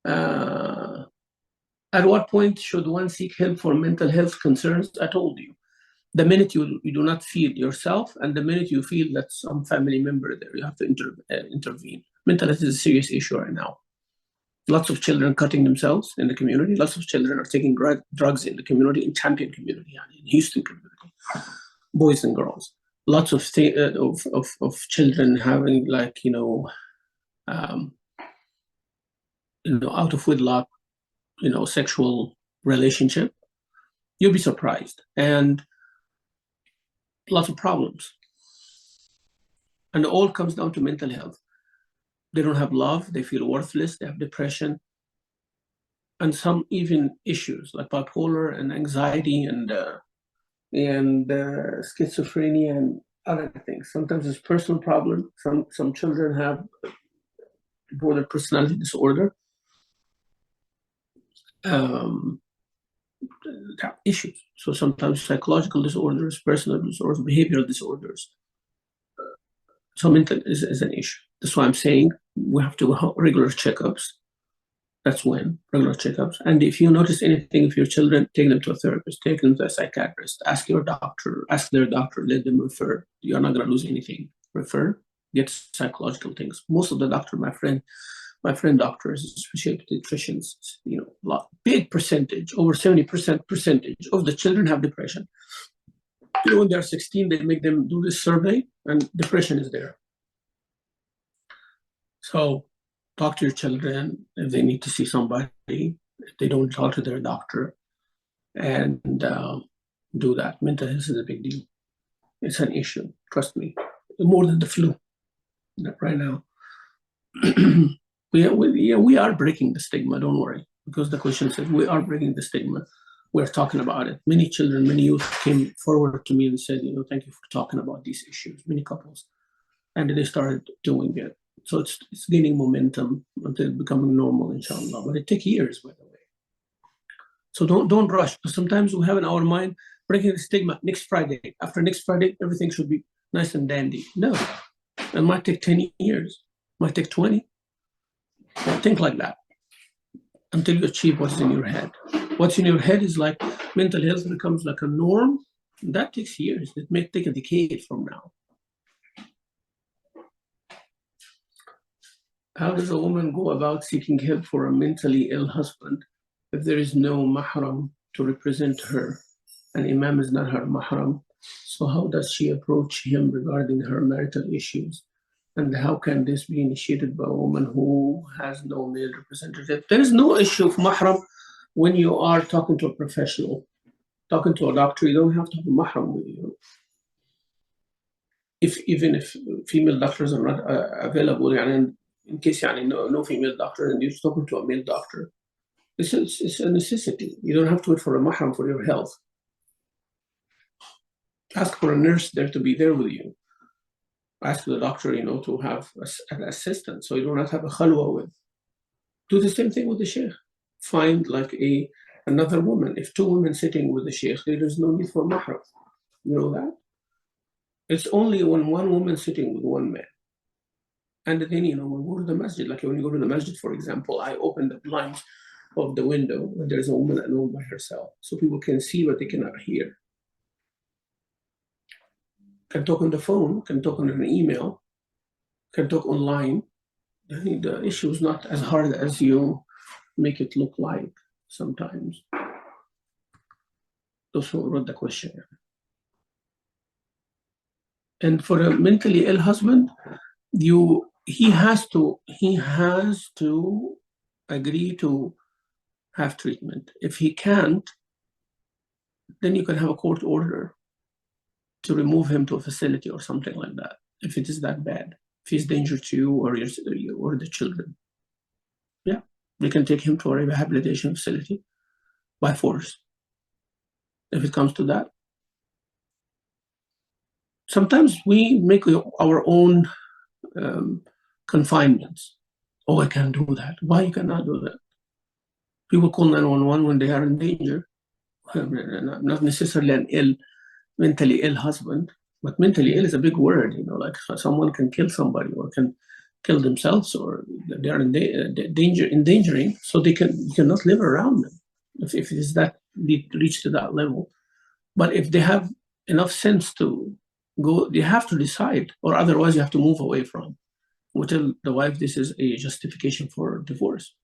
At what point should one seek help for mental health concerns? I told you. The minute you do not feel yourself, and the minute you feel that some family member there, you have to intervene. Mental health is a serious issue right now. Lots of children cutting themselves in the community. Lots of children are taking drugs in the community, in Champion community, in Houston community, boys and girls. Lots of children having out of wedlock, sexual relationship. You'll be surprised, and lots of problems, and it all comes down to mental health. They don't have love. They feel worthless. They have depression, and some even issues like bipolar and anxiety and schizophrenia and other things. Sometimes it's personal problem. Some children have borderline personality disorder. Issues. So sometimes psychological disorders, personal disorders, behavioral disorders. So mental is an issue. That's why I'm saying we have to have regular checkups. That's when, regular checkups. And if you notice anything with your children, take them to a therapist, take them to a psychiatrist, ask their doctor, let them refer. You're not going to lose anything. Refer, get psychological things. Most of the doctor, my friend doctors, especially pediatricians, big percentage, over 70% percentage of the children have depression. When they're 16, they make them do this survey, and depression is there. So talk to your children if they need to see somebody, if they don't talk to their doctor, and do that. Mental health is a big deal. It's an issue, trust me, more than the flu right now. We are breaking the stigma, don't worry, because the question says we are breaking the stigma. We're talking about it. Many children, many youth came forward to me and said, thank you for talking about these issues, many couples. And they started doing it. So it's gaining momentum until becoming normal, inshallah. But it takes years, by the way. So don't rush. Because sometimes we have in our mind, breaking the stigma next Friday. After next Friday, everything should be nice and dandy. No, it might take 10 years, it might take 20. Think like that until you achieve what's in your head. What's in your head is like mental health becomes like a norm. That takes years. It may take a decade from now. How does a woman go about seeking help for a mentally ill husband if there is no mahram to represent her? An imam is not her mahram. So how does she approach him regarding her marital issues? And how can this be initiated by a woman who has no male representative? There is no issue of mahram when you are talking to a professional. Talking to a doctor, you don't have to have a mahram with you. Even if female doctors are not available, and in case no female doctor, and you're talking to a male doctor, it's a necessity. You don't have to wait for a mahram for your health. Ask for a nurse there to be there with you. Ask the doctor, to have an assistant, so you don't have to have a khalwa with. Do the same thing with the sheikh. Find like another woman. If two women sitting with the sheikh, there is no need for mahram. You know that? It's only when one woman sitting with one man. And then, when we go to the masjid, like when you go to the masjid, for example, I open the blinds of the window when there's a woman alone by herself, so people can see but they cannot hear. Can talk on the phone, can talk on an email, can talk online. I think the issue is not as hard as you make it look like sometimes. Those who wrote the question. And for a mentally ill husband, he has to agree to have treatment. If he can't, then you can have a court order to remove him to a facility or something like that, if it is that bad, if he's danger to you or the children. Yeah, we can take him to a rehabilitation facility by force, if it comes to that. Sometimes we make our own confinements. Oh, I can't do that. Why you cannot do that? People call 911 when they are in danger. Not necessarily an mentally ill husband, but mentally ill is a big word. Like someone can kill somebody or can kill themselves or they are in endangering, so you cannot live around them if it is that reach to that level. But if they have enough sense to go, they have to decide, or otherwise you have to move away from. We tell the wife this is a justification for divorce.